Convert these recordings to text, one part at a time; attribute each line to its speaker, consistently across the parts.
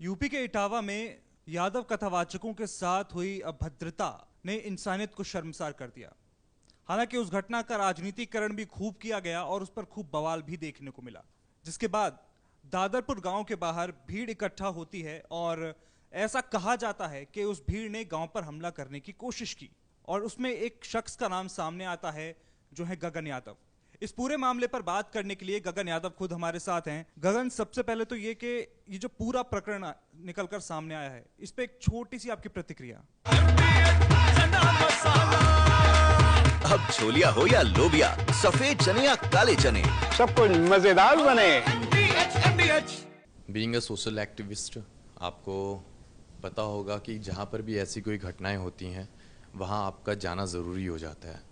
Speaker 1: UP के इटावा में यादव कथावाचकों के साथ हुई अभद्रता ने इंसानियत को शर्मसार कर दिया। हालांकि उस घटना का राजनीतिकरण भी खूब किया गया और उस पर खूब बवाल भी देखने को मिला, जिसके बाद दादरपुर गांव के बाहर भीड़ इकट्ठा होती है और ऐसा कहा जाता है कि उस भीड़ ने गांव पर हमला करने की कोशिश की और उसमें एक शख्स का नाम सामने आता है जो है गगन यादव। इस पूरे मामले पर बात करने के लिए गगन यादव खुद हमारे साथ हैं। गगन, सबसे पहले तो ये कि ये जो पूरा प्रकरण निकलकर सामने आया है, इस पे एक छोटी सी आपकी प्रतिक्रिया।
Speaker 2: अब छोलिया हो या लोबिया, सफेद चने या काले चने,
Speaker 3: सब कुछ मजेदार बने।
Speaker 4: बीइंग अ सोशल एक्टिविस्ट, आपको पता होगा कि जहाँ पर भी ऐसी कोई घटनाएं होती हैं वहाँ आपका जाना ज़रूरी हो जाता है।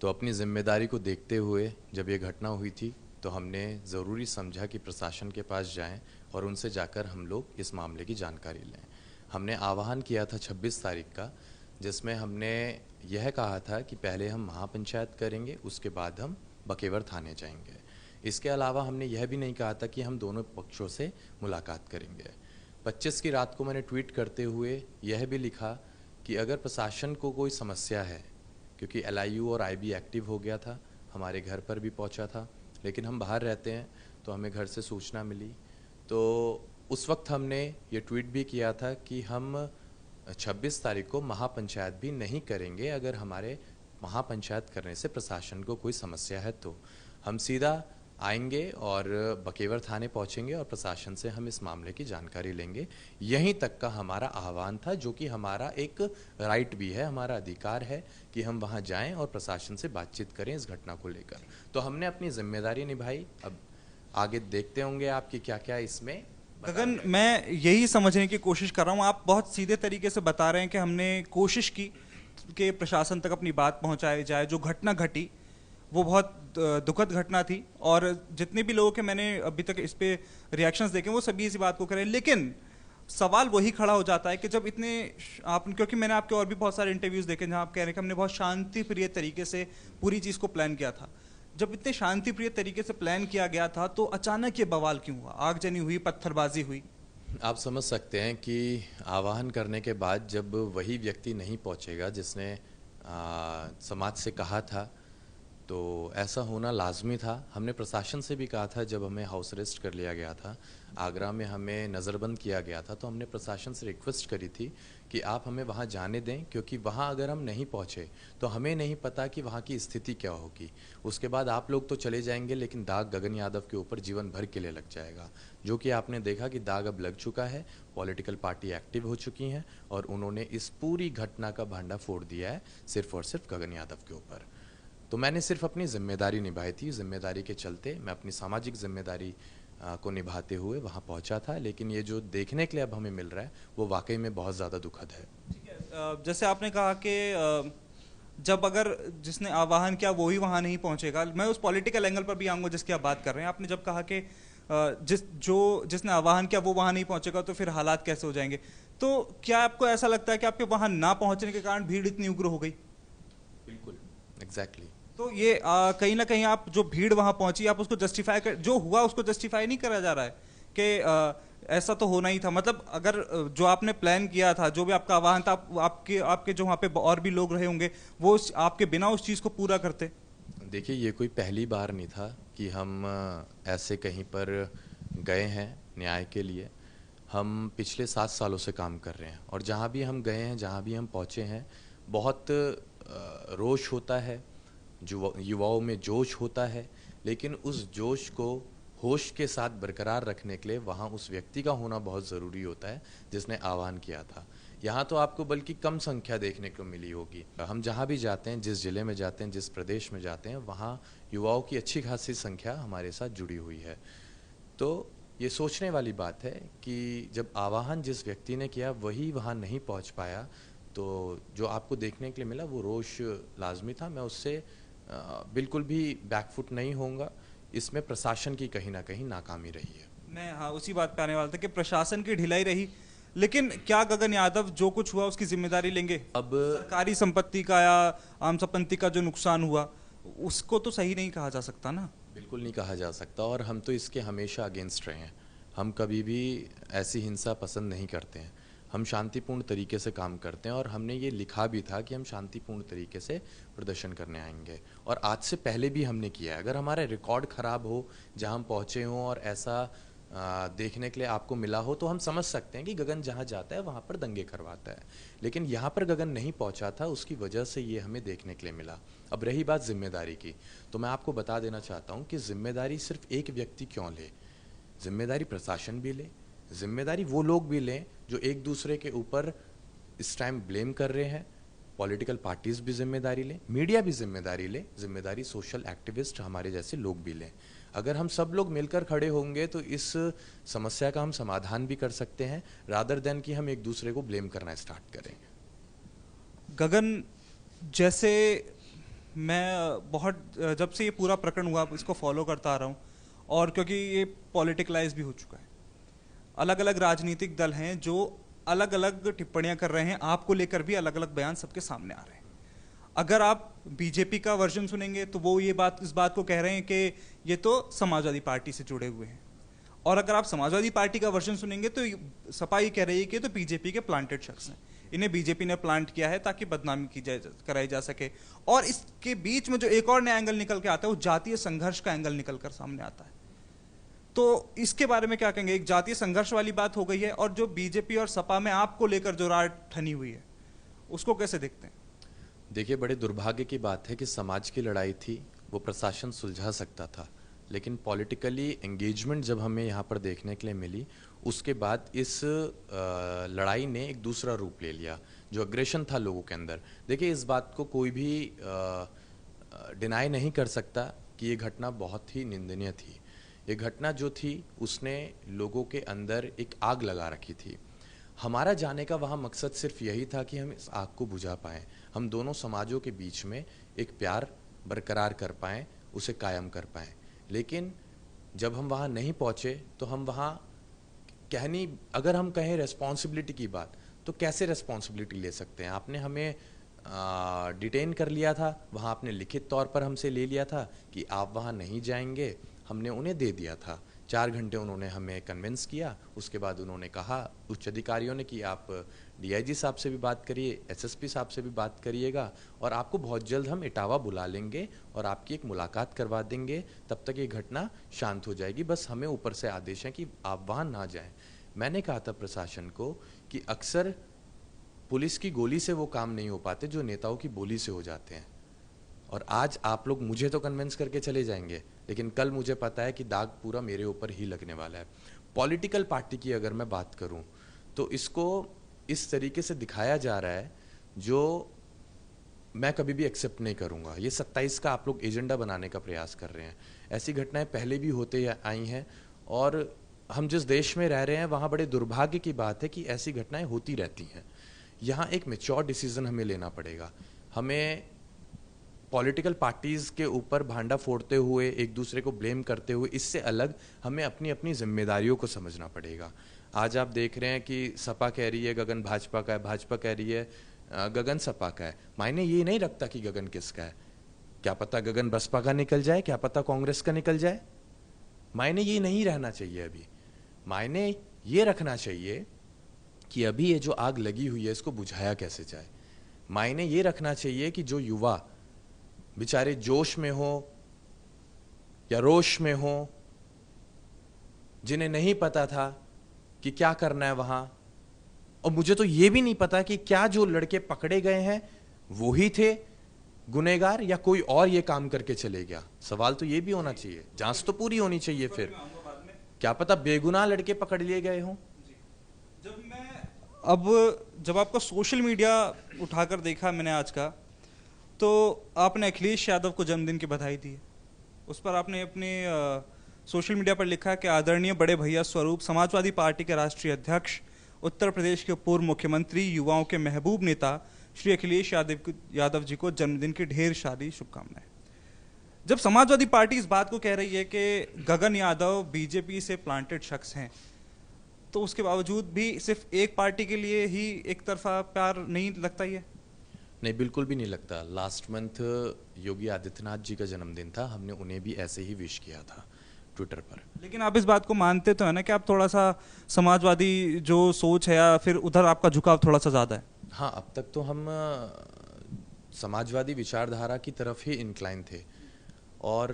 Speaker 4: तो अपनी जिम्मेदारी को देखते हुए जब ये घटना हुई थी तो हमने ज़रूरी समझा कि प्रशासन के पास जाएं और उनसे जाकर हम लोग इस मामले की जानकारी लें। हमने आह्वान किया था 26 तारीख का, जिसमें हमने यह कहा था कि पहले हम महापंचायत करेंगे, उसके बाद हम बकेवर थाने जाएंगे। इसके अलावा हमने यह भी नहीं कहा था कि हम दोनों पक्षों से मुलाकात करेंगे। 25 की रात को मैंने ट्वीट करते हुए यह भी लिखा कि अगर प्रशासन को कोई समस्या है, क्योंकि LIU और IB एक्टिव हो गया था, हमारे घर पर भी पहुंचा था, लेकिन हम बाहर रहते हैं तो हमें घर से सूचना मिली। तो उस वक्त हमने ये ट्वीट भी किया था कि हम 26 तारीख को महापंचायत भी नहीं करेंगे अगर हमारे महापंचायत करने से प्रशासन को कोई समस्या है तो हम सीधा आएंगे और बकेवर थाने पहुंचेंगे और प्रशासन से हम इस मामले की जानकारी लेंगे। यहीं तक का हमारा आह्वान था, जो कि हमारा एक राइट भी है, हमारा अधिकार है कि हम वहां जाएं और प्रशासन से बातचीत करें इस घटना को लेकर। तो हमने अपनी जिम्मेदारी निभाई। अब आगे देखते होंगे आपकी क्या क्या इसमें।
Speaker 1: गगन, मैं यही समझने की कोशिश कर रहा हूँ, आप बहुत सीधे तरीके से बता रहे हैं कि हमने कोशिश की कि प्रशासन तक अपनी बात पहुंचाई जाए। जो घटना घटी वो बहुत दुखद घटना थी और जितने भी लोगों के मैंने अभी तक इस पे रिएक्शंस देखे वो सभी इसी बात को करें। लेकिन सवाल वही खड़ा हो जाता है कि जब इतने आप, क्योंकि मैंने आपके और भी बहुत सारे इंटरव्यूज देखे जहां आप कह रहे हैं कि हमने बहुत शांति प्रिय तरीके से पूरी चीज़ को प्लान किया था। जब इतने शांति प्रिय तरीके से प्लान किया गया था तो अचानक ये बवाल क्यों हुआ, आगजनी हुई, पत्थरबाजी हुई?
Speaker 4: आप समझ सकते हैं कि आह्वान करने के बाद जब वही व्यक्ति नहीं पहुंचेगा जिसने समाज से कहा था, तो ऐसा होना लाजमी था। हमने प्रशासन से भी कहा था, जब हमें हाउस अरेस्ट कर लिया गया था, आगरा में हमें नज़रबंद किया गया था, तो हमने प्रशासन से रिक्वेस्ट करी थी कि आप हमें वहाँ जाने दें, क्योंकि वहाँ अगर हम नहीं पहुँचे तो हमें नहीं पता कि वहाँ की स्थिति क्या होगी। उसके बाद आप लोग तो चले जाएंगे, लेकिन दाग गगन यादव के ऊपर जीवन भर के लिए लग जाएगा, जो कि आपने देखा कि दाग अब लग चुका है। पॉलिटिकल पार्टी एक्टिव हो चुकी हैं और उन्होंने इस पूरी घटना का भांडा फोड़ दिया है सिर्फ और सिर्फ गगन यादव के ऊपर। तो मैंने सिर्फ अपनी जिम्मेदारी निभाई थी। जिम्मेदारी के चलते मैं अपनी सामाजिक जिम्मेदारी को निभाते हुए वहाँ पहुँचा था। लेकिन ये जो देखने के लिए अब हमें मिल रहा है वो वाकई में बहुत ज़्यादा दुखद है।
Speaker 1: ठीक है, जैसे आपने कहा कि जब अगर जिसने आह्वान किया वो ही वहाँ नहीं पहुँचेगा, मैं उस पॉलिटिकल एंगल पर भी आऊँगा जिसकी आप बात कर रहे हैं। आपने जब कहा कि जिसने आह्वान किया वो वहाँ नहीं पहुँचेगा तो फिर हालात कैसे हो जाएंगे, तो क्या आपको ऐसा लगता है कि आपके वहाँ ना पहुँचने के कारण भीड़ इतनी उग्र हो गई?
Speaker 4: बिल्कुल, एग्जैक्टली।
Speaker 1: तो ये कहीं ना कहीं आप जो भीड़ वहां पहुंची, आप उसको जस्टिफाई कर, जो हुआ उसको जस्टिफाई नहीं करा जा रहा है कि ऐसा तो होना ही था। मतलब अगर जो आपने प्लान किया था, जो भी आपका आह्वान था, आपके जो वहाँ पे और भी लोग रहे होंगे, वो आपके बिना उस चीज़ को पूरा करते।
Speaker 4: देखिए, ये कोई पहली बार नहीं था कि हम ऐसे कहीं पर गए हैं न्याय के लिए। हम पिछले 7 सालों से काम कर रहे हैं और जहाँ भी हम गए हैं, जहाँ भी हम पहुँचे हैं, बहुत रोष होता है, जो युवाओं में जोश होता है, लेकिन उस जोश को होश के साथ बरकरार रखने के लिए वहाँ उस व्यक्ति का होना बहुत ज़रूरी होता है जिसने आह्वान किया था। यहाँ तो आपको बल्कि कम संख्या देखने को मिली होगी। हम जहाँ भी जाते हैं, जिस ज़िले में जाते हैं, जिस प्रदेश में जाते हैं, वहाँ युवाओं की अच्छी खासी संख्या हमारे साथ जुड़ी हुई है। तो ये सोचने वाली बात है कि जब आह्वान जिस व्यक्ति ने किया वही वहाँ नहीं पहुँच पाया, तो जो आपको देखने के लिए मिला वो रोष लाजमी था। मैं उससे बिल्कुल भी बैकफुट नहीं होऊंगा। इसमें प्रशासन की कहीं ना कहीं नाकामी रही है।
Speaker 1: मैं उसी बात पे आने वाला था कि प्रशासन की ढिलाई रही। लेकिन क्या गगन यादव जो कुछ हुआ उसकी जिम्मेदारी लेंगे? अब सरकारी संपत्ति का या आम संपत्ति का जो नुकसान हुआ उसको तो सही नहीं कहा जा सकता ना?
Speaker 4: बिल्कुल नहीं कहा जा सकता और हम तो इसके हमेशा अगेंस्ट रहे हैं। हम कभी भी ऐसी हिंसा पसंद नहीं करते हैं। हम शांतिपूर्ण तरीके से काम करते हैं और हमने ये लिखा भी था कि हम शांतिपूर्ण तरीके से प्रदर्शन करने आएंगे, और आज से पहले भी हमने किया है। अगर हमारा रिकॉर्ड ख़राब हो, जहां हम पहुंचे हों और ऐसा देखने के लिए आपको मिला हो, तो हम समझ सकते हैं कि गगन जहां जाता है वहां पर दंगे करवाता है। लेकिन यहाँ पर गगन नहीं पहुंचा था, उसकी वजह से ये हमें देखने के लिए मिला। अब रही बात जिम्मेदारी की, तो मैं आपको बता देना चाहता हूँ कि जिम्मेदारी सिर्फ एक व्यक्ति क्यों ले, जिम्मेदारी प्रशासन भी ले, जिम्मेदारी वो लोग भी लें जो एक दूसरे के ऊपर इस टाइम ब्लेम कर रहे हैं। पॉलिटिकल पार्टीज भी जिम्मेदारी लें, मीडिया भी जिम्मेदारी ले, जिम्मेदारी सोशल एक्टिविस्ट हमारे जैसे लोग भी लें। अगर हम सब लोग मिलकर खड़े होंगे तो इस समस्या का हम समाधान भी कर सकते हैं, रादर देन कि हम एक दूसरे को ब्लेम करना स्टार्ट करें।
Speaker 1: गगन, जैसे मैं बहुत जब से ये पूरा प्रकरण हुआ इसको फॉलो करता आ रहा हूँ, और क्योंकि ये पॉलिटिकलाइज भी हो चुका है, अलग अलग राजनीतिक दल हैं जो अलग अलग टिप्पणियां कर रहे हैं, आपको लेकर भी अलग अलग बयान सबके सामने आ रहे हैं। अगर आप बीजेपी का वर्जन सुनेंगे तो वो इस बात को कह रहे हैं कि ये तो समाजवादी पार्टी से जुड़े हुए हैं, और अगर आप समाजवादी पार्टी का वर्जन सुनेंगे तो सपा ये कह रही है कि तो बीजेपी के प्लांटेड शख्स हैं, इन्हें बीजेपी ने प्लांट किया है ताकि बदनामी कराई जा सके। और इसके बीच में जो एक और नया एंगल निकल के आता है वो जातीय संघर्ष का एंगल निकल कर सामने आता है। तो इसके बारे में क्या कहेंगे? एक जातीय संघर्ष वाली बात हो गई है, और जो बीजेपी और सपा में आपको लेकर जो राय ठनी हुई है उसको कैसे देखते हैं?
Speaker 4: देखिए, बड़े दुर्भाग्य की बात है कि समाज की लड़ाई थी, वो प्रशासन सुलझा सकता था, लेकिन पॉलिटिकली एंगेजमेंट जब हमें यहाँ पर देखने के लिए मिली, उसके बाद इस लड़ाई ने एक दूसरा रूप ले लिया, जो अग्रेशन था लोगों के अंदर। देखिए, इस बात को कोई भी डिनाई नहीं कर सकता कि ये घटना बहुत ही निंदनीय थी। ये घटना जो थी उसने लोगों के अंदर एक आग लगा रखी थी। हमारा जाने का वहाँ मकसद सिर्फ यही था कि हम इस आग को बुझा पाएं, हम दोनों समाजों के बीच में एक प्यार बरकरार कर पाएं, उसे कायम कर पाएं। लेकिन जब हम वहाँ नहीं पहुँचे तो हम वहाँ अगर हम कहें रेस्पॉन्सिबिलिटी की बात, तो कैसे रेस्पॉन्सिबिलिटी ले सकते हैं? आपने हमें डिटेन कर लिया था, वहाँ आपने लिखित तौर पर हमसे ले लिया था कि आप वहाँ नहीं जाएंगे, हमने उन्हें दे दिया था। 4 घंटे उन्होंने हमें कन्विंस किया, उसके बाद उन्होंने कहा उच्च अधिकारियों ने कि आप डीआईजी साहब से भी बात करिए, एसएसपी साहब से भी बात करिएगा, और आपको बहुत जल्द हम इटावा बुला लेंगे और आपकी एक मुलाकात करवा देंगे, तब तक ये घटना शांत हो जाएगी, बस हमें ऊपर से आदेश है कि आप वहाँ ना जाएं। मैंने कहा था प्रशासन को कि अक्सर पुलिस की गोली से वो काम नहीं हो पाते जो नेताओं की बोली से हो जाते हैं, और आज आप लोग मुझे तो कन्विंस करके चले जाएंगे, लेकिन कल मुझे पता है कि दाग पूरा मेरे ऊपर ही लगने वाला है। पॉलिटिकल पार्टी की अगर मैं बात करूं तो इसको इस तरीके से दिखाया जा रहा है जो मैं कभी भी एक्सेप्ट नहीं करूंगा। ये 27 का आप लोग एजेंडा बनाने का प्रयास कर रहे हैं। ऐसी घटनाएं पहले भी होते आई हैं, और हम जिस देश में रह रहे हैं वहाँ बड़े दुर्भाग्य की बात है कि ऐसी घटनाएं होती रहती हैं। यहाँ एक मैच्योर डिसीजन हमें लेना पड़ेगा। हमें पॉलिटिकल पार्टीज के ऊपर भांडा फोड़ते हुए, एक दूसरे को ब्लेम करते हुए, इससे अलग हमें अपनी अपनी जिम्मेदारियों को समझना पड़ेगा। आज आप देख रहे हैं कि सपा कह रही है गगन भाजपा का है, भाजपा कह रही है गगन सपा का है। मायने ये नहीं रखता कि गगन किसका है। क्या पता गगन बसपा का निकल जाए, क्या पता कांग्रेस का निकल जाए। मायने ये नहीं रहना चाहिए। अभी मायने ये रखना चाहिए कि अभी ये जो आग लगी हुई है इसको बुझाया कैसे जाए। मायने ये रखना चाहिए कि जो युवा बेचारे जोश में हो या रोश में हो, जिन्हें नहीं पता था कि क्या करना है वहां, और मुझे तो ये भी नहीं पता कि क्या जो लड़के पकड़े गए हैं वो ही थे गुनहगार या कोई और ये काम करके चले गया। सवाल तो ये भी होना चाहिए, जांच तो पूरी होनी चाहिए। फिर क्या पता बेगुनाह लड़के पकड़ लिए गए हों।
Speaker 1: जब आपका सोशल मीडिया उठाकर देखा मैंने आज का, तो आपने अखिलेश यादव को जन्मदिन की बधाई दी है। उस पर आपने अपने सोशल मीडिया पर लिखा कि आदरणीय बड़े भैया स्वरूप समाजवादी पार्टी के राष्ट्रीय अध्यक्ष, उत्तर प्रदेश के पूर्व मुख्यमंत्री, युवाओं के महबूब नेता श्री अखिलेश यादव जी को जन्मदिन की ढेर सारी शुभकामनाएं। जब समाजवादी पार्टी इस बात को कह रही है कि गगन यादव बीजेपी से प्लांटेड शख्स हैं, तो उसके बावजूद भी सिर्फ एक पार्टी के लिए ही एक तरफा प्यार नहीं लगता ये?
Speaker 4: नहीं, बिल्कुल भी नहीं लगता। लास्ट मंथ योगी आदित्यनाथ जी का जन्मदिन था, हमने उन्हें भी ऐसे ही विश किया था। ट्विटर पर।
Speaker 1: लेकिन आप इस बात को मानते तो है ना कि आप थोड़ा सा समाजवादी जो सोच है या फिर उधर आपका झुकाव थोड़ा सा ज़्यादा है?
Speaker 4: हाँ, अब तक तो हम समाजवादी विचारधारा की तरफ ही इंक्लाइन थे, और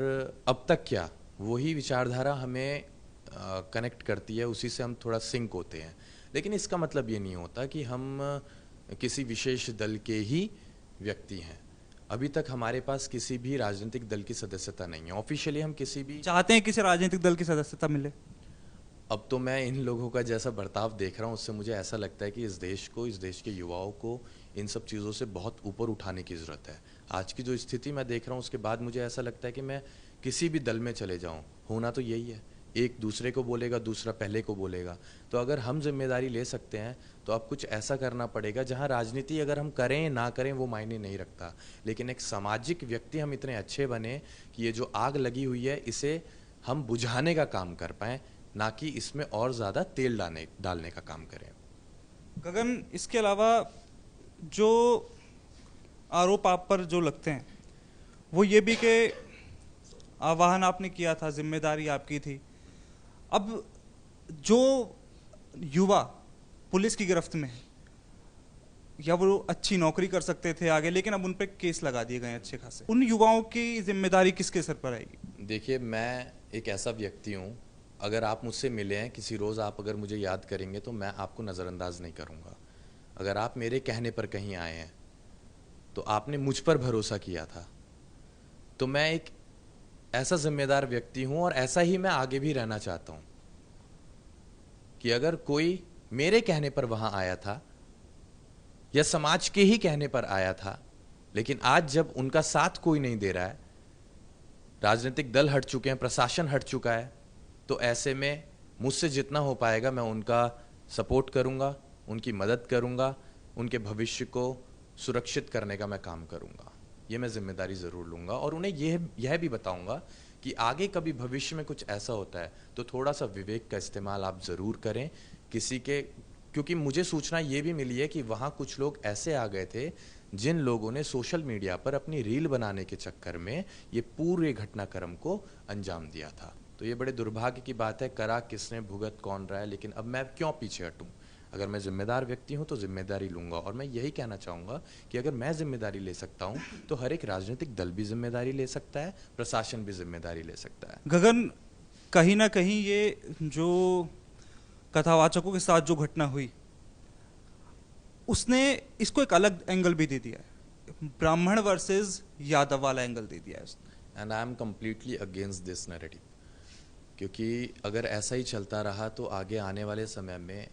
Speaker 4: अब तक क्या वही विचारधारा हमें कनेक्ट करती है, उसी से हम थोड़ा सिंक होते हैं। लेकिन इसका मतलब ये नहीं होता कि हम किसी विशेष दल के ही व्यक्ति हैं। अभी तक हमारे पास किसी भी राजनीतिक दल की सदस्यता नहीं है। ऑफिशियली हम किसी भी
Speaker 1: चाहते हैं किसी राजनीतिक दल की सदस्यता मिले?
Speaker 4: अब तो मैं इन लोगों का जैसा बर्ताव देख रहा हूँ, उससे मुझे ऐसा लगता है कि इस देश को, इस देश के युवाओं को इन सब चीज़ों से बहुत ऊपर उठाने की ज़रूरत है। आज की जो स्थिति मैं देख रहा हूँ, उसके बाद मुझे ऐसा लगता है कि मैं किसी भी दल में चले जाऊँ, होना तो यही है, एक दूसरे को बोलेगा, दूसरा पहले को बोलेगा। तो अगर हम जिम्मेदारी ले सकते हैं तो अब कुछ ऐसा करना पड़ेगा जहां राजनीति अगर हम करें ना करें वो मायने नहीं रखता, लेकिन एक सामाजिक व्यक्ति हम इतने अच्छे बने कि ये जो आग लगी हुई है इसे हम बुझाने का काम कर पाएं, ना कि इसमें और ज़्यादा तेल डालने का काम करें।
Speaker 1: गगन, इसके अलावा जो आरोप आप पर जो लगते हैं वो ये भी कि आह्वान आपने किया था, जिम्मेदारी आपकी थी। अब जो युवा पुलिस की गिरफ्त में है, या वो अच्छी नौकरी कर सकते थे आगे, लेकिन अब उन पे केस लगा दिए गए अच्छे खासे, उन युवाओं की जिम्मेदारी किसके सर पर आएगी?
Speaker 4: देखिए, मैं एक ऐसा व्यक्ति हूँ, अगर आप मुझसे मिले हैं किसी रोज़, आप अगर मुझे याद करेंगे तो मैं आपको नज़रअंदाज नहीं करूँगा। अगर आप मेरे कहने पर कहीं आए हैं तो आपने मुझ पर भरोसा किया था, तो मैं एक ऐसा जिम्मेदार व्यक्ति हूं और ऐसा ही मैं आगे भी रहना चाहता हूं कि अगर कोई मेरे कहने पर वहां आया था या समाज के ही कहने पर आया था, लेकिन आज जब उनका साथ कोई नहीं दे रहा है, राजनीतिक दल हट चुके हैं, प्रशासन हट चुका है, तो ऐसे में मुझसे जितना हो पाएगा मैं उनका सपोर्ट करूंगा, उनकी मदद करूंगा, उनके भविष्य को सुरक्षित करने का मैं काम करूंगा। ये मैं जिम्मेदारी ज़रूर लूँगा और उन्हें यह भी बताऊंगा कि आगे कभी भविष्य में कुछ ऐसा होता है तो थोड़ा सा विवेक का इस्तेमाल आप ज़रूर करें किसी के, क्योंकि मुझे सूचना ये भी मिली है कि वहाँ कुछ लोग ऐसे आ गए थे जिन लोगों ने सोशल मीडिया पर अपनी रील बनाने के चक्कर में ये पूरे घटनाक्रम को अंजाम दिया था। तो ये बड़े दुर्भाग्य की बात है, करा किसने, भुगत कौन रहा है, लेकिन अब मैं क्यों पीछे हटूँ? अगर मैं जिम्मेदार व्यक्ति हूं तो जिम्मेदारी लूंगा, और मैं यही कहना चाहूँगा कि अगर मैं जिम्मेदारी ले सकता हूं तो हर एक राजनीतिक दल भी जिम्मेदारी ले सकता है, प्रशासन भी जिम्मेदारी ले सकता है।
Speaker 1: गगन, कहीं ना कहीं ये जो कथावाचकों के साथ जो घटना हुई उसने इसको एक अलग एंगल भी दे दिया है, ब्राह्मण वर्सेस यादव वाला एंगल दे दिया है उसने।
Speaker 4: And I am completely against this narrative, क्योंकि अगर ऐसा ही चलता रहा तो आगे आने वाले समय में,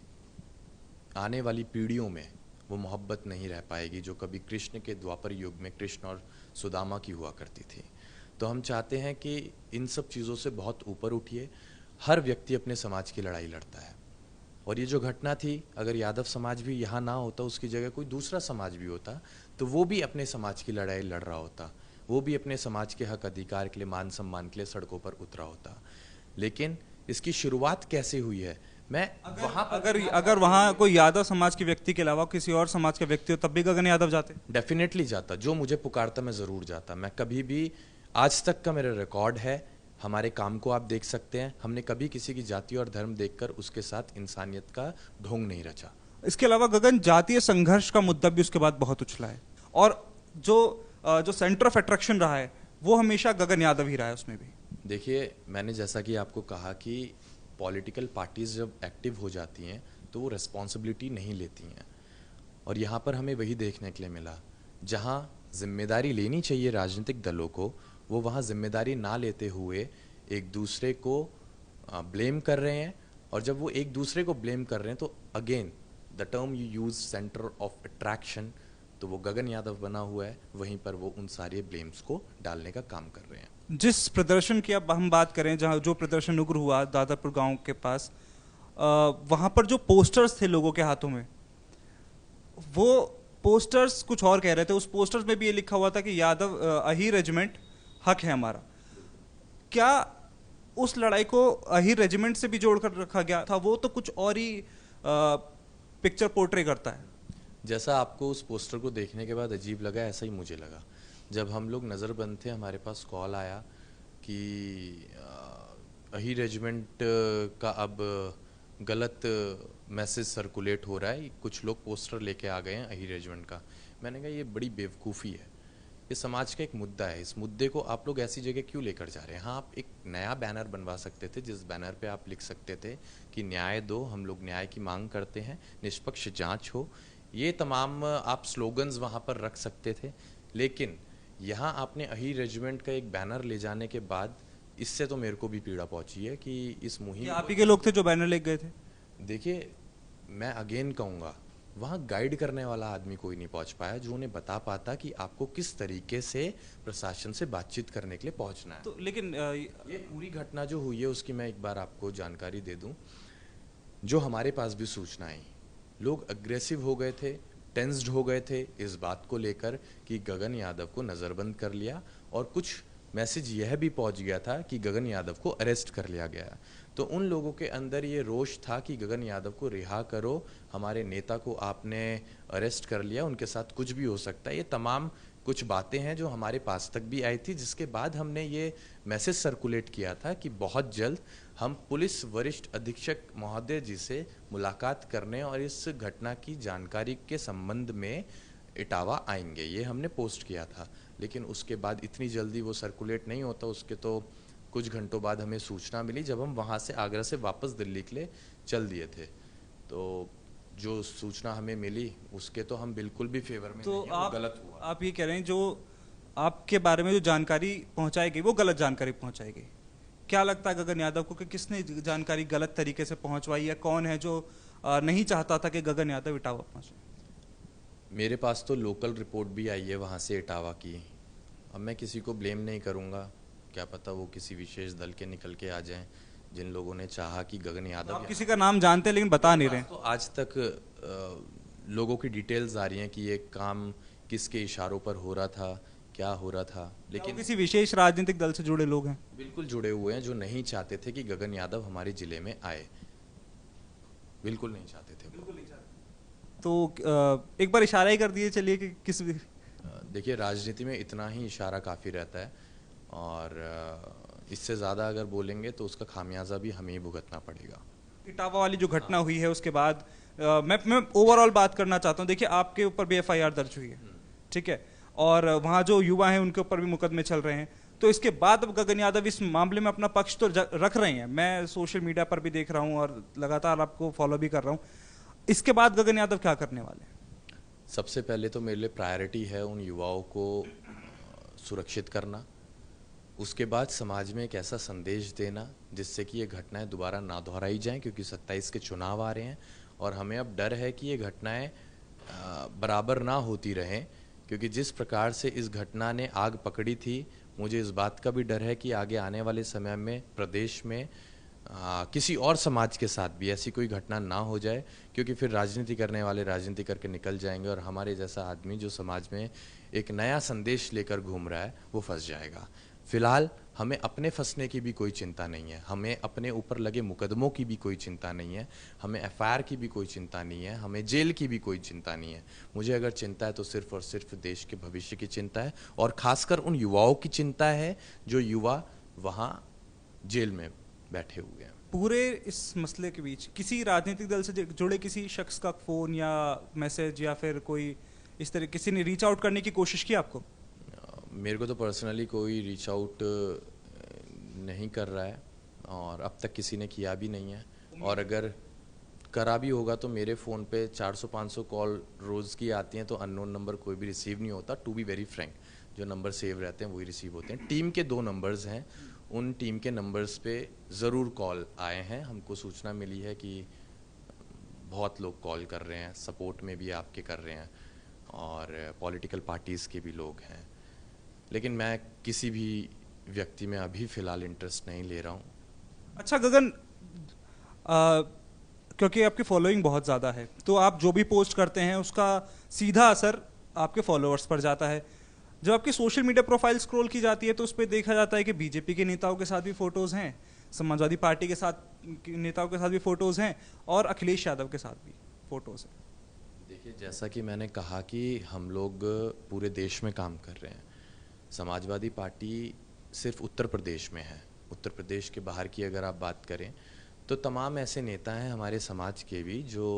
Speaker 4: आने वाली पीढ़ियों में वो मोहब्बत नहीं रह पाएगी जो कभी कृष्ण के द्वापर युग में कृष्ण और सुदामा की हुआ करती थी। तो हम चाहते हैं कि इन सब चीज़ों से बहुत ऊपर उठिए। हर व्यक्ति अपने समाज की लड़ाई लड़ता है, और ये जो घटना थी, अगर यादव समाज भी यहाँ ना होता, उसकी जगह कोई दूसरा समाज भी होता, तो वो भी अपने समाज की लड़ाई लड़ रहा होता, वो भी अपने समाज के हक अधिकार के लिए, मान सम्मान के लिए सड़कों पर उतरा होता। लेकिन इसकी शुरुआत कैसे हुई है? मैं
Speaker 1: अगर वहाँ कोई यादव समाज के व्यक्ति के अलावा किसी और समाज के व्यक्ति हो तब भी गगन यादव जाते?
Speaker 4: डेफिनेटली जाता, जो मुझे पुकारता मैं ज़रूर जाता। मैं कभी भी, आज तक का मेरा रिकॉर्ड है, हमारे काम को आप देख सकते हैं, हमने कभी किसी की जाति और धर्म देखकर उसके साथ इंसानियत का ढोंग नहीं रचा।
Speaker 1: इसके अलावा गगन, जातीय संघर्ष का मुद्दा भी उसके बाद बहुत उछला है, और जो सेंटर ऑफ अट्रैक्शन रहा है वो हमेशा गगन यादव ही रहा है उसमें भी।
Speaker 4: देखिए, मैंने जैसा कि आपको कहा कि पॉलिटिकल पार्टीज जब एक्टिव हो जाती हैं तो वो रिस्पॉन्सिबिलिटी नहीं लेती हैं, और यहाँ पर हमें वही देखने के लिए मिला, जहाँ जिम्मेदारी लेनी चाहिए राजनीतिक दलों को, वो वहाँ जिम्मेदारी ना लेते हुए एक दूसरे को ब्लेम कर रहे हैं। और जब वो एक दूसरे को ब्लेम कर रहे हैं तो again the term you use, centre of attraction, तो वो गगन यादव बना हुआ है, वहीं पर वो उन सारे ब्लेम्स को डालने का काम कर रहे हैं।
Speaker 1: जिस प्रदर्शन की अब हम बात करें, जहाँ जो प्रदर्शन उग्र हुआ दादापुर गांव के पास, वहाँ पर जो पोस्टर्स थे लोगों के हाथों में, वो पोस्टर्स कुछ और कह रहे थे। उस पोस्टर्स में भी ये लिखा हुआ था कि यादव अहीर रेजिमेंट हक है हमारा। क्या उस लड़ाई को अहीर रेजिमेंट से भी जोड़कर रखा गया था? वो तो कुछ और ही पिक्चर पोर्ट्रे करता है।
Speaker 4: जैसा आपको उस पोस्टर को देखने के बाद अजीब लगा, ऐसा ही मुझे लगा। जब हम लोग नज़रबंद थे, हमारे पास कॉल आया कि अही रेजिमेंट का अब गलत मैसेज सर्कुलेट हो रहा है। कुछ लोग पोस्टर लेके आ गए हैं अही रेजिमेंट का। मैंने कहा ये बड़ी बेवकूफ़ी है, ये समाज का एक मुद्दा है। इस मुद्दे को आप लोग ऐसी जगह क्यों लेकर जा रहे हैं? हाँ, आप एक नया बैनर बनवा सकते थे जिस बैनर पे आप लिख सकते थे कि न्याय दो, हम लोग न्याय की मांग करते हैं, निष्पक्ष जांच हो। ये तमाम आप स्लोगन्स वहाँ पर रख सकते थे। लेकिन यहाँ आपने अही रेजिमेंट का एक बैनर ले जाने के बाद इससे तो मेरे को भी पीड़ा पहुंची है कि इस मुहिम
Speaker 1: आप ही के लोग थे जो बैनर लेके गए थे?
Speaker 4: देखिए, मैं अगेन कहूँगा, वहाँ गाइड करने वाला आदमी कोई नहीं पहुँच पाया जो उन्हें बता पाता कि आपको किस तरीके से प्रशासन से बातचीत करने के लिए पहुँचना है।
Speaker 1: तो लेकिन
Speaker 4: ये पूरी घटना जो हुई है उसकी मैं एक बार आपको जानकारी दे दूं। जो हमारे पास भी सूचना आई, लोग अग्रेसिव हो गए थे, टेंस्ड हो गए थे इस बात को लेकर कि गगन यादव को नज़रबंद कर लिया, और कुछ मैसेज यह भी पहुंच गया था कि गगन यादव को अरेस्ट कर लिया गया। तो उन लोगों के अंदर ये रोष था कि गगन यादव को रिहा करो, हमारे नेता को आपने अरेस्ट कर लिया, उनके साथ कुछ भी हो सकता है। ये तमाम कुछ बातें हैं जो हमारे पास तक भी आई थी, जिसके बाद हमने ये मैसेज सर्कुलेट किया था कि बहुत जल्द हम पुलिस वरिष्ठ अधीक्षक महोदय जी से मुलाकात करने और इस घटना की जानकारी के संबंध में इटावा आएंगे। ये हमने पोस्ट किया था, लेकिन उसके बाद इतनी जल्दी वो सर्कुलेट नहीं होता। उसके तो कुछ घंटों बाद हमें सूचना मिली जब हम वहाँ से आगरा से वापस दिल्ली के लिए चल दिए थे। तो जो सूचना हमें मिली उसके तो हम बिल्कुल भी फेवर में
Speaker 1: तो
Speaker 4: नहीं है, वो गलत हुआ।
Speaker 1: आप ये कह रहे हैं जो आपके बारे में जो जानकारी पहुंचाई गई वो गलत जानकारी पहुंचाई गई। क्या लगता है गगन यादव को कि किसने जानकारी गलत तरीके से पहुंचवाई, या कौन है जो नहीं चाहता था कि गगन यादव इटावा पहुंचे?
Speaker 4: मेरे पास तो लोकल रिपोर्ट भी आई है वहाँ से इटावा की। अब मैं किसी को ब्लेम नहीं करूँगा, क्या पता वो किसी विशेष दल के निकल के आ जाएं जिन लोगों ने चाहा कि गगन यादव।
Speaker 1: आप किसी का नाम जानते हैं लेकिन बता नहीं रहे।
Speaker 4: तो आज तक लोगों की डिटेल्स आ रही हैं कि ये काम किसके इशारों पर हो रहा था, क्या हो रहा था, लेकिन
Speaker 1: किसी विशेष राजनीतिक दल से जुड़े लोग हैं?
Speaker 4: बिल्कुल जुड़े हुए हैं जो नहीं चाहते थे कि गगन यादव हमारे जिले में आए, बिल्कुल नहीं चाहते थे।
Speaker 1: तो एक बार इशारा ही कर दिए चलिए कि किस
Speaker 4: देखिए, राजनीति में इतना ही इशारा काफ़ी रहता है, और इससे ज़्यादा अगर बोलेंगे तो उसका खामियाजा भी हमें ही भुगतना पड़ेगा।
Speaker 1: इटावा वाली जो घटना हुई है उसके बाद मैं ओवरऑल बात करना चाहता हूँ। देखिए, आपके ऊपर भी एफआईआर दर्ज हुई है, ठीक है, और वहाँ जो युवा हैं उनके ऊपर भी मुकदमे चल रहे हैं। तो इसके बाद अब गगन यादव इस मामले में अपना पक्ष तो रख रहे हैं, मैं सोशल मीडिया पर भी देख रहा हूँ और लगातार आपको फॉलो भी कर रहा हूँ। इसके बाद गगन यादव क्या करने वाले हैं?
Speaker 4: सबसे पहले तो मेरे लिए प्रायोरिटी है उन युवाओं को सुरक्षित करना, उसके बाद समाज में एक ऐसा संदेश देना जिससे कि ये घटनाएं दोबारा ना दोहराई जाएं, क्योंकि 27 के चुनाव आ रहे हैं और हमें अब डर है कि ये घटनाएं बराबर ना होती रहें। क्योंकि जिस प्रकार से इस घटना ने आग पकड़ी थी, मुझे इस बात का भी डर है कि आगे आने वाले समय में प्रदेश में किसी और समाज के साथ भी ऐसी कोई घटना ना हो जाए, क्योंकि फिर राजनीति करने वाले राजनीति करके निकल जाएंगे और हमारे जैसा आदमी जो समाज में एक नया संदेश लेकर घूम रहा है वो फंस जाएगा। फिलहाल हमें अपने फंसने की भी कोई चिंता नहीं है, हमें अपने ऊपर लगे मुकदमों की भी कोई चिंता नहीं है, हमें एफआईआर की भी कोई चिंता नहीं है, हमें जेल की भी कोई चिंता नहीं है। मुझे अगर चिंता है तो सिर्फ और सिर्फ देश के भविष्य की चिंता है, और खासकर उन युवाओं की चिंता है जो युवा वहाँ जेल में बैठे हुए हैं।
Speaker 1: पूरे इस मसले के बीच किसी राजनीतिक दल से जुड़े किसी शख्स का फोन या मैसेज या फिर कोई इस तरह किसी ने रीच आउट करने की कोशिश की आपको?
Speaker 4: मेरे को तो पर्सनली कोई रीच आउट नहीं कर रहा है और अब तक किसी ने किया भी नहीं है, और अगर करा भी होगा तो मेरे फ़ोन पे 400-500 कॉल रोज़ की आती हैं, तो अननोन नंबर कोई भी रिसीव नहीं होता। टू बी वेरी फ्रैंक, जो नंबर सेव रहते हैं वही रिसीव होते हैं। टीम के 2 नंबर्स हैं, उन टीम के नंबर्स पे ज़रूर कॉल आए हैं। हमको सूचना मिली है कि बहुत लोग कॉल कर रहे हैं, सपोर्ट में भी आपके कर रहे हैं और पॉलिटिकल पार्टीज़ के भी लोग हैं, लेकिन मैं किसी भी व्यक्ति में अभी फ़िलहाल इंटरेस्ट नहीं ले रहा हूँ।
Speaker 1: अच्छा गगन, क्योंकि आपकी फॉलोइंग बहुत ज़्यादा है तो आप जो भी पोस्ट करते हैं उसका सीधा असर आपके फॉलोअर्स पर जाता है। जब आपकी सोशल मीडिया प्रोफाइल स्क्रॉल की जाती है तो उस पर देखा जाता है कि बीजेपी के नेताओं के साथ भी फ़ोटोज़ हैं, समाजवादी पार्टी के साथ नेताओं के साथ भी फ़ोटोज़ हैं, और अखिलेश यादव के साथ भी फ़ोटोज़ हैं।
Speaker 4: देखिए, जैसा कि मैंने कहा कि हम लोग पूरे देश में काम कर रहे हैं। समाजवादी पार्टी सिर्फ उत्तर प्रदेश में है, उत्तर प्रदेश के बाहर की अगर आप बात करें तो तमाम ऐसे नेता हैं हमारे समाज के भी जो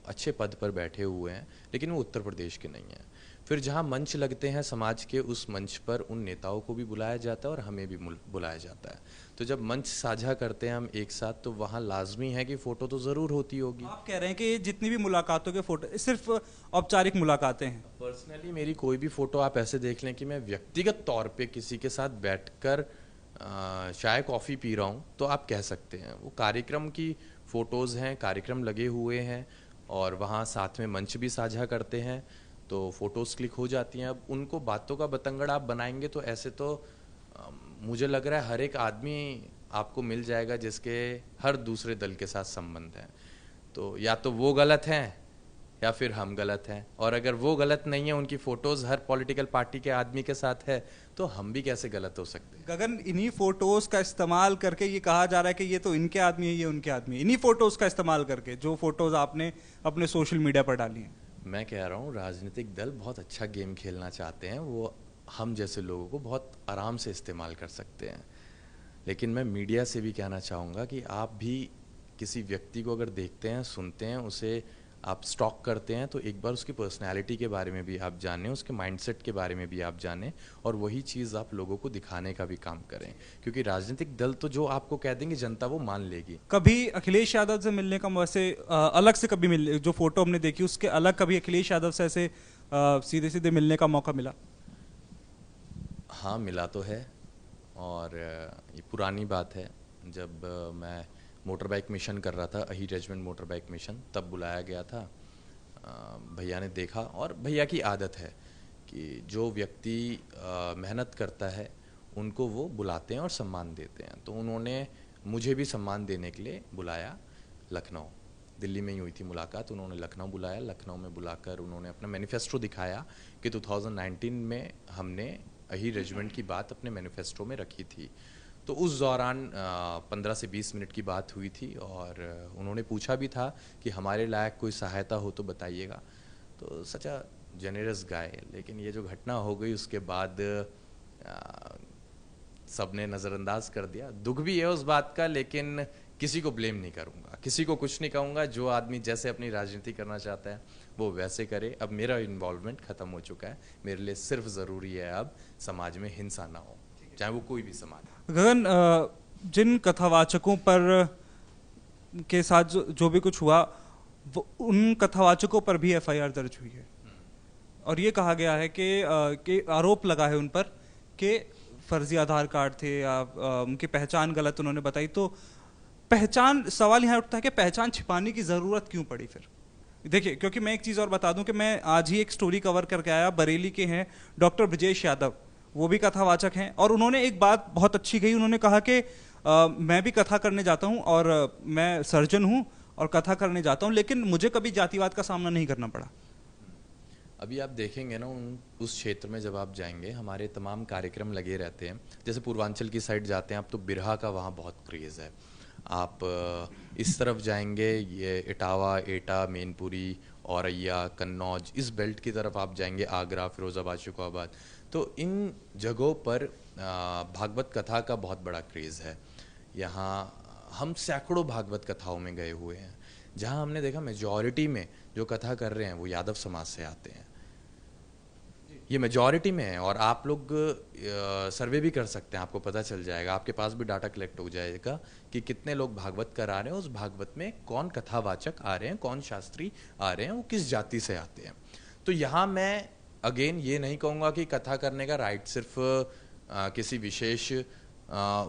Speaker 4: अच्छे पद पर बैठे हुए हैं, लेकिन वो उत्तर प्रदेश के नहीं हैं। फिर जहाँ मंच लगते हैं समाज के, उस मंच पर उन नेताओं को भी बुलाया जाता है और हमें भी बुलाया जाता है। तो जब मंच साझा करते हैं हम एक साथ, तो वहाँ लाजमी है कि फ़ोटो तो ज़रूर होती होगी।
Speaker 1: आप कह रहे हैं कि जितनी भी मुलाकातों के फोटो सिर्फ औपचारिक मुलाकातें हैं?
Speaker 4: पर्सनली मेरी कोई भी फ़ोटो आप ऐसे देख लें कि मैं व्यक्तिगत तौर पे किसी के साथ बैठकर चाय कॉफ़ी पी रहा हूँ, तो आप कह सकते हैं वो कार्यक्रम की फ़ोटोज़ हैं, कार्यक्रम लगे हुए हैं और वहाँ साथ में मंच भी साझा करते हैं, तो फ़ोटोज़ क्लिक हो जाती हैं। अब उनको बातों का बतंगड़ आप बनाएंगे तो ऐसे तो मुझे लग रहा है हर एक आदमी आपको मिल जाएगा जिसके हर दूसरे दल के साथ संबंध है। तो या तो वो गलत हैं या फिर हम गलत हैं, और अगर वो गलत नहीं है, उनकी फ़ोटोज़ हर पॉलिटिकल पार्टी के आदमी के साथ है, तो हम भी कैसे गलत हो सकते हैं।
Speaker 1: गगन, इन्हीं फोटोज का इस्तेमाल करके ये कहा जा रहा है कि ये तो इनके आदमी है, ये उनके आदमी है, इन्हीं फोटोज का इस्तेमाल करके जो फोटोज आपने अपने सोशल मीडिया पर डाली हैं।
Speaker 4: मैं कह रहा हूँ राजनीतिक दल बहुत अच्छा गेम खेलना चाहते हैं, वो हम जैसे लोगों को बहुत आराम से इस्तेमाल कर सकते हैं। लेकिन मैं मीडिया से भी कहना चाहूँगा कि आप भी किसी व्यक्ति को अगर देखते हैं, सुनते हैं, उसे आप स्टॉक करते हैं, तो एक बार उसकी पर्सनैलिटी के बारे में भी आप जानें, उसके माइंडसेट के बारे में भी आप जानें, और वही चीज़ आप लोगों को दिखाने का भी काम करें। क्योंकि राजनीतिक दल तो जो आपको कह देंगे जनता वो मान लेगी।
Speaker 1: कभी अखिलेश यादव से मिलने का वैसे अलग से कभी मिल, जो फोटो हमने देखी उसके अलग कभी अखिलेश यादव से ऐसे सीधे सीधे मिलने का मौका मिला?
Speaker 4: हाँ, मिला तो है, और ये पुरानी बात है। जब मैं मोटर बाइक मिशन कर रहा था, अही रेजिमेंट मोटर बाइक मिशन, तब बुलाया गया था। भैया ने देखा, और भैया की आदत है कि जो व्यक्ति मेहनत करता है उनको वो बुलाते हैं और सम्मान देते हैं। तो उन्होंने मुझे भी सम्मान देने के लिए बुलाया लखनऊ। दिल्ली में ही हुई थी मुलाकात, उन्होंने लखनऊ बुलाया। लखनऊ में बुलाकर उन्होंने अपना मैनिफेस्टो दिखाया कि 2019 में हमने अही रेजिमेंट की बात अपने मैनिफेस्टो में रखी थी। तो उस दौरान 15 से 20 मिनट की बात हुई थी, और उन्होंने पूछा भी था कि हमारे लायक कोई सहायता हो तो बताइएगा। तो सच अ जेनरस गाय। लेकिन ये जो घटना हो गई उसके बाद सबने नज़रअंदाज कर दिया। दुख भी है उस बात का, लेकिन किसी को ब्लेम नहीं करूँगा, किसी को कुछ नहीं कहूँगा। जो आदमी जैसे अपनी राजनीति करना चाहता है वो वैसे करे। अब मेरा इन्वॉल्वमेंट ख़त्म हो चुका है। मेरे लिए सिर्फ ज़रूरी है अब समाज में हिंसा ना हो, चाहे वो कोई भी समाज।
Speaker 1: गगन, जिन कथावाचकों पर के साथ जो भी कुछ हुआ, वो उन कथावाचकों पर भी एफआईआर दर्ज हुई है, और ये कहा गया है कि आरोप लगा है उन पर कि फर्जी आधार कार्ड थे या उनकी पहचान गलत उन्होंने बताई। तो पहचान, सवाल यहाँ उठता है कि पहचान छिपाने की ज़रूरत क्यों पड़ी फिर? देखिए, क्योंकि मैं एक चीज़ और बता दूं कि मैं आज ही एक स्टोरी कवर करके आया, बरेली के हैं डॉक्टर ब्रजेश यादव, वो भी कथावाचक हैं, और उन्होंने एक बात बहुत अच्छी कही। उन्होंने कहा कि मैं भी कथा करने जाता हूं, और मैं सर्जन हूं और कथा करने जाता हूं, लेकिन मुझे कभी जातिवाद का सामना नहीं करना पड़ा।
Speaker 4: अभी आप देखेंगे ना, उस क्षेत्र में जब आप जाएंगे, हमारे तमाम कार्यक्रम लगे रहते हैं। जैसे पूर्वांचल की साइड जाते हैं आप, तो बिरहा का वहाँ बहुत क्रेज़ है। आप इस तरफ जाएंगे, ये इटावा, एटा, मैनपुरी, औरैया, कन्नौज, इस बेल्ट की तरफ आप जाएंगे, आगरा, फिरोज़ाबाद, शिकोहाबाद, तो इन जगहों पर भागवत कथा का बहुत बड़ा क्रेज़ है। यहाँ हम सैकड़ों भागवत कथाओं में गए हुए हैं, जहाँ हमने देखा मेजॉरिटी में जो कथा कर रहे हैं वो यादव समाज से आते हैं। ये मेजॉरिटी में है, और आप लोग सर्वे भी कर सकते हैं, आपको पता चल जाएगा, आपके पास भी डाटा कलेक्ट हो जाएगा कि कितने लोग भागवत करा रहे हैं, उस भागवत में कौन कथावाचक आ रहे हैं, कौन शास्त्री आ रहे हैं, वो किस जाति से आते हैं। तो यहाँ मैं अगेन ये नहीं कहूँगा कि कथा करने का राइट सिर्फ किसी विशेष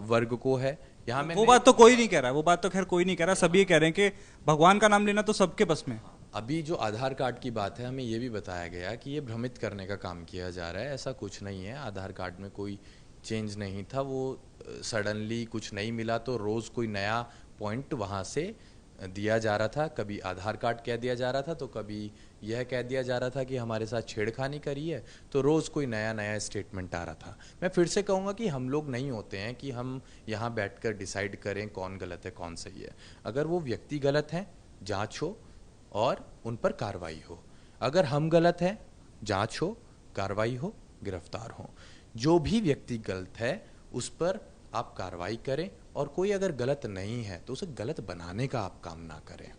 Speaker 4: वर्ग को है। यहाँ मैं
Speaker 1: वो बात तो कोई नहीं कह रहा है, वो बात तो खैर कोई नहीं कह रहा, सभी ये कह रहे हैं कि भगवान का नाम लेना तो सबके बस में।
Speaker 4: अभी जो आधार कार्ड की बात है, हमें ये भी बताया गया कि ये भ्रमित करने का काम किया जा रहा है। ऐसा कुछ नहीं है, आधार कार्ड में कोई चेंज नहीं था। वो सडनली कुछ नहीं मिला तो रोज़ कोई नया पॉइंट वहाँ से दिया जा रहा था। कभी आधार कार्ड कह दिया जा रहा था, तो कभी यह कह दिया जा रहा था कि हमारे साथ छेड़खानी करी है, तो रोज़ कोई नया नया स्टेटमेंट आ रहा था। मैं फिर से कहूँगा कि हम लोग नहीं होते हैं कि हम यहाँ बैठकर डिसाइड करें कौन गलत है कौन सही है। अगर वो व्यक्ति गलत हैं, जांच हो और उन पर कार्रवाई हो। अगर हम गलत हैं, जांच हो, कार्रवाई हो, गिरफ्तार हो। जो भी व्यक्ति गलत है उस पर आप कार्रवाई करें, और कोई अगर गलत नहीं है तो उसे गलत बनाने का आप काम ना करें।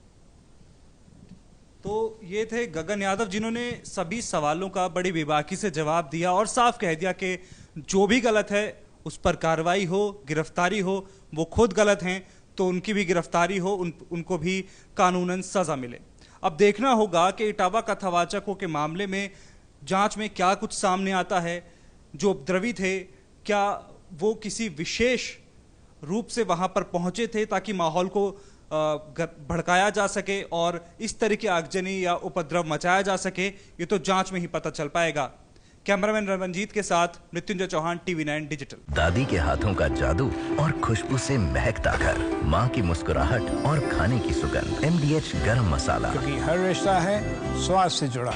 Speaker 1: तो ये थे गगन यादव, जिन्होंने सभी सवालों का बड़ी बेबाकी से जवाब दिया और साफ कह दिया कि जो भी गलत है उस पर कार्रवाई हो, गिरफ्तारी हो। वो खुद गलत हैं तो उनकी भी गिरफ्तारी हो, उनको भी कानूनन सजा मिले। अब देखना होगा कि इटावा कथावाचकों के मामले में जांच में क्या कुछ सामने आता है। जो उपद्रवी थे, क्या वो किसी विशेष रूप से वहां पर पहुंचे थे ताकि माहौल को भड़काया जा सके और इस तरह की आगजनी या उपद्रव मचाया जा सके, ये तो जांच में ही पता चल पाएगा। कैमरामैन रमनजीत के साथ मृत्युंजय चौहान, TV9 डिजिटल।
Speaker 2: दादी के हाथों का जादू और खुशबू से महकता घर, माँ की मुस्कुराहट और खाने की सुगंध। MDH गरम मसाला,
Speaker 3: क्योंकि हर रिश्ता है स्वाद से जुड़ा।